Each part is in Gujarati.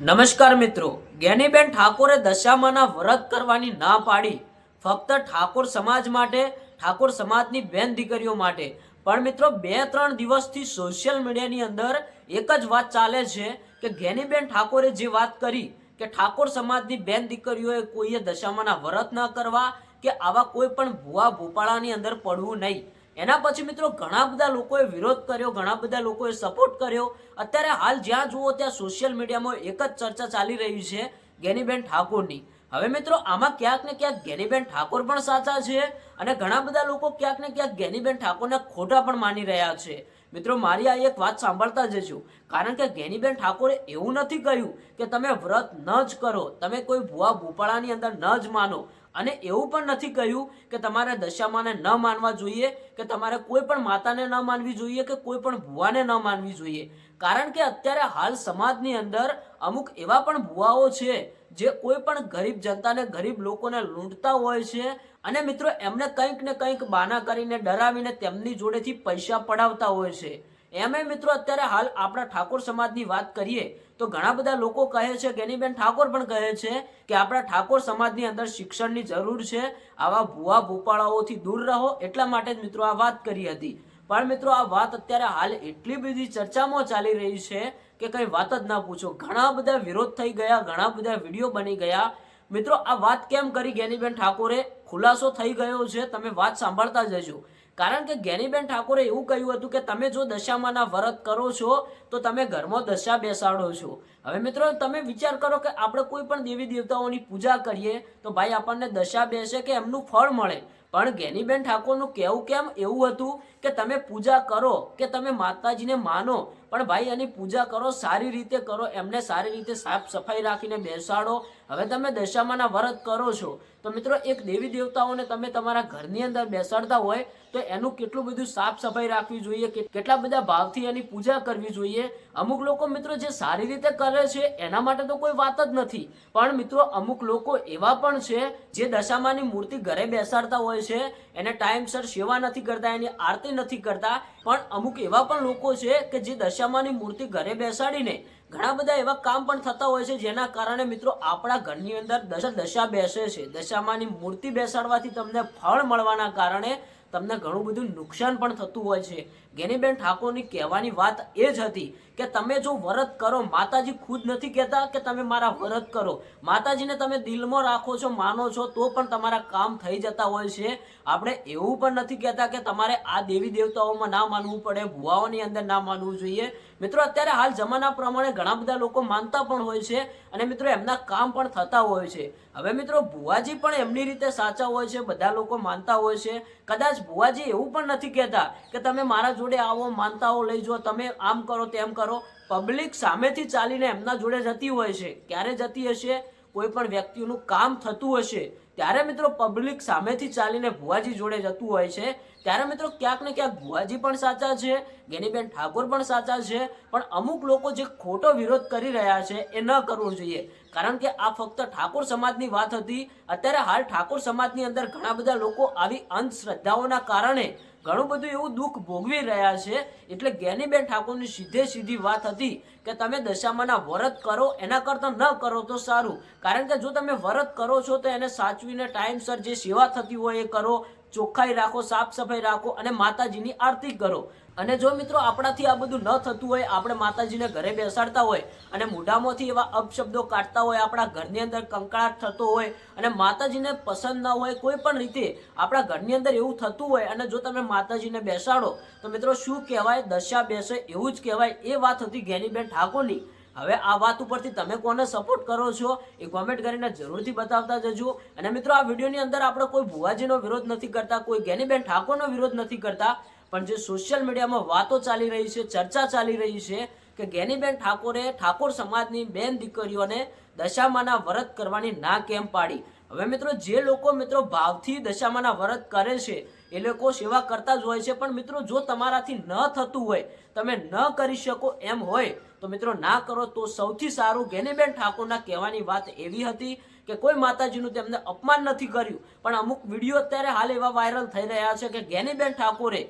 નમસ્કાર મિત્રો, જ્ઞાનીબેન ઠાકોરે દશામાના વ્રત કરવાની ના પાડી ફક્ત ઠાકોર સમાજ માટે, ઠાકોર સમાજની બેન દીકરીઓ માટે. પણ મિત્રો 2-3 દિવસથી સોશિયલ મીડિયાની અંદર એક જ વાત ચાલે છે કે જ્ઞાનીબેન ઠાકોરે જે વાત કરી કે ઠાકોર સમાજની બેન દીકરીઓએ કોઈએ દશામાના વ્રત ન કરવા કે આવા કોઈ પણ ભુવા ભોપાળાની અંદર પડવું નહીં. એના પછી મિત્રો ઘણા બધા લોકોએ વિરોધ કર્યો, ઘણા બધા લોકોએ સપોર્ટ કર્યો. અત્યારે હાલ જ્યાં જુઓ ત્યાં સોશિયલ મીડિયામાં એક જ ચર્ચા ચાલી રહી છે જ્ઞાનીબેન ઠાકોરની. હવે મિત્રો આમાં ક્યાંક ને ક્યાંક જ્ઞાનીબેન ઠાકોર પણ સાચા છે અને ઘણા બધા લોકો ક્યાંક ને ક્યાંક જ્ઞાનીબેન ઠાકોરને ખોટા પણ માની રહ્યા છે. મિત્રો મારી આ એક વાત સાંભળતા જજો, કારણ કે જ્ઞાનીબેન ઠાકોરે એવું નથી કહ્યું કે તમે વ્રત ન જ કરો, તમે કોઈ ભુવા ભોપાળાની અંદર ન જ માનો, અને એવું પણ નથી કહ્યું કે તમારે દશામાને ન માનવા જોઈએ કે તમારે કોઈ પણ માતાને ન માનવી જોઈએ કે કોઈ પણ ભુવાને ન માનવી જોઈએ. કારણ કે અત્યારે હાલ સમાજની અંદર અમુક એવા પણ ભુવાઓ છે જે કોઈ પણ ગરીબ જનતાને, ગરીબ લોકોને લૂંટતા હોય છે અને મિત્રો એમને કંઈક ને કંઈક બહાના કરીને, ડરાવીને તેમની જોડેથી પૈસા પડાવતા હોય છે. એમે મિત્રો અત્યારે હાલ આપણા ઠાકોર સમાજની વાત કરીએ તો ઘણા બધા લોકો કહે છે, જ્ઞાનીબેન ઠાકોર પણ કહે છે કે આપણા ઠાકોર સમાજની અંદર શિક્ષણની જરૂર છે, આવા ભુવા ભોપાળાઓથી દૂર રહો, એટલા માટે જ મિત્રો આ વાત કરી હતી. પણ મિત્રો આ વાત અત્યારે હાલ એટલી બધી ચર્ચામાં ચાલી રહી છે કે કંઈ વાત જ ના પૂછો. ઘણા બધા વિરોધ થઈ ગયા, ઘણા બધા વિડીયો બની ગયા. મિત્રો આ વાત કેમ કરી જ્ઞાનીબેન ઠાકોરે, ખુલાસો થઈ ગયો છે, તમે વાત સાંભળતા જજો. કારણ કે જ્ઞાનીબેન ઠાકોરે એવું કહ્યું હતું કે તમે જો દશામાના વ્રત કરો છો તો તમે ઘરમાં દશા બેસાડો છો. હવે મિત્રો તમે વિચાર કરો કે આપણે કોઈ પણ દેવી દેવતાઓની પૂજા કરીએ તો ભાઈ આપણને દશા બેસે કે એમનું ફળ મળે. પણ જ્ઞાનીબેન ઠાકોરનું કહેવું કેમ એવું હતું કે તમે પૂજા કરો કે તમે માતાજીને માનો, પણ ભાઈ એની પૂજા કરો, સારી રીતે કરો, એમને સારી રીતે સાફ સફાઈ રાખીને બેસાડો. હવે તમે દશામાના વ્રત કરો છો તો મિત્રો એક દેવી દેવતાઓને તમે તમારા ઘરની અંદર બેસાડતા હોય તો એનું કેટલું બધું સાફ સફાઈ રાખવી જોઈએ, કેટલા બધા ભાવથી એની પૂજા કરવી જોઈએ. અમુક લોકો મિત્રો જે સારી રીતે કરે છે એના માટે તો કોઈ વાત જ નથી, પણ મિત્રો અમુક લોકો એવા પણ છે જે દશામાની મૂર્તિ ઘરે બેસાડતા હોય છે, એને ટાઈમસર સેવા નથી કરતા, એની આરતી નથી કરતા. પણ અમુક એવા પણ લોકો છે કે જે દશામાની મૂર્તિ ઘરે બેસાડીને ઘણા બધા એવા કામ પણ થતા હોય છે જેના કારણે મિત્રો આપણા ઘરની અંદર દશા બેસે છે. દશામાની મૂર્તિ બેસાડવાથી તમને ફળ મળવાના કારણે તમને ઘણું બધું નુકસાન પણ થતું હોય છે. જ્ઞાનીબેન ઠાકોરની કહેવાની વાત એ જ હતી કે તમે જો વ્રત કરો, માતાજી ખુદ નથી કહેતા કે તમે મારા વ્રત કરો, માતાજીને તમે દિલમાં રાખો છો, માનો છો તો પણ તમારા કામ થઈ જતા હોય છે. આપણે એવું પણ નથી કહેતા કે તમારે આ દેવી દેવતાઓમાં ના માનવું પડે, ભુવાઓની અંદર ના માનવું જોઈએ. મિત્રો અત્યારે હાલ જમાના પ્રમાણે ઘણા બધા લોકો માનતા પણ હોય છે અને મિત્રો એમના કામ પણ થતા હોય છે. હવે મિત્રો ભુવાજી પણ એમની રીતે સાચા હોય છે, બધા લોકો માનતા હોય છે. કદાચ ભુવાજી એવું પણ નથી કહેતા કે તમે મારા જોડે આવો, માનતાઓ લઈ જાઓ, તમે આમ કરો તેમ કરો. પબ્લિક સામેથી ચાલીને એમના જોડે જતી હોય છે. ક્યારે જતી હશે? કોઈ પણ વ્યક્તિનું કામ થતું હશે ત્યારે મિત્રો પબ્લિક સામેથી ચાલીને ભુવાજી જોડે જતું હોય છે. ત્યારે મિત્રો ક્યાંક ને ક્યાંક ભુવાજી પણ સાચા છે, જ્ઞાનીબેન ઠાકોર પણ સાચા છે. પણ અમુક લોકો જે ખોટો વિરોધ કરી રહ્યા છે એ ન કરવો જોઈએ, કારણ કે આ ફક્ત ઠાકોર સમાજની વાત હતી. અત્યારે હાલ ઠાકોર સમાજની અંદર ઘણા બધા લોકો આવી અંધશ્રદ્ધાઓના કારણે ઘણું બધું એવું દુઃખ ભોગવી રહ્યા છે. એટલે જ્ઞાનીબેન ઠાકોરની સીધી વાત હતી કે તમે દશામાના વ્રત કરો, એના કરતાં ન કરો તો સારું. કારણ કે જો તમે વ્રત કરો છો તો એને સાચવીને ટાઈમસર જે સેવા થતી હોય એ કરો, ચોખ્ખાઈ રાખો, સાફ સફાઈ રાખો અને માતાજીની આરતી કરો. અને જો મિત્રો આપણાથી આ બધું ન થતું હોય, આપણે માતાજીને ઘરે બેસાડતા હોય અને મોઢામાંથી એવા અપશબ્દો કાઢતા હોય, આપણા ઘરની અંદર કંકાળ થતો હોય અને માતાજીને પસંદ ન હોય, કોઈ પણ રીતે આપણા ઘરની અંદર એવું થતું હોય અને જો તમે માતાજીને બેસાડો તો મિત્રો શું કહેવાય, દશા બેસે એવું જ કહેવાય. એ વાત હતી જ્ઞાનીબેન ઠાકોરની. હવે આ વાત ઉપરથી તમે કોને સપોર્ટ કરો છો એ કોમેન્ટ કરીને જરૂરથી બતાવતા જજો. અને મિત્રો આ વિડીયોની અંદર આપણે કોઈ ભુવાજીનો વિરોધ નથી કરતા, કોઈ જ્ઞાનીબેન ઠાકોરનો વિરોધ નથી કરતા, પણ જે સોશિયલ મીડિયામાં વાતો ચાલી રહી છે, ચર્ચા ચાલી રહી છે કે જ્ઞાનીબેન ઠાકોરે ઠાકોર સમાજની બેન દીકરીઓને દશામાના વ્રત કરવાની ના કેમ પાડી. હવે મિત્રો જે લોકો મિત્રો ભાવથી દશામાના વ્રત કરે છે એ લોકો સેવા કરતા જ હોય છે. પણ મિત્રો જો તમારાથી ન થતું હોય, તમે ન કરી શકો એમ હોય તો મિત્રો ના કરો તો સૌથી સારું. જ્ઞાનીબેન ઠાકોરના કહેવાની વાત એવી હતી કે કોઈ માતાજીનું તેમને અપમાન નથી કર્યું, પણ અમુક વિડીયો અત્યારે હાલ એવા વાયરલ થઈ રહ્યા છે કે જ્ઞાનીબેન ઠાકોરે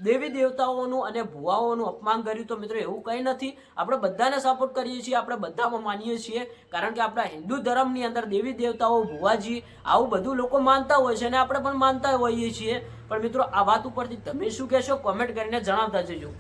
દેવી દેવતાઓનું અને ભુવાઓનું અપમાન કર્યું. તો મિત્રો એવું કંઈ નથી, આપણે બધાને સપોર્ટ કરીએ છીએ, આપણે બધામાં માનીએ છીએ, કારણ કે આપણા હિન્દુ ધર્મની અંદર દેવી દેવતાઓ, ભુવાજી આવું બધું લોકો માનતા હોય છે અને આપણે પણ માનતા હોઈએ છીએ. પણ મિત્રો આ વાત ઉપરથી તમે શું કહેશો, કોમેન્ટ કરીને જણાવતા જજો.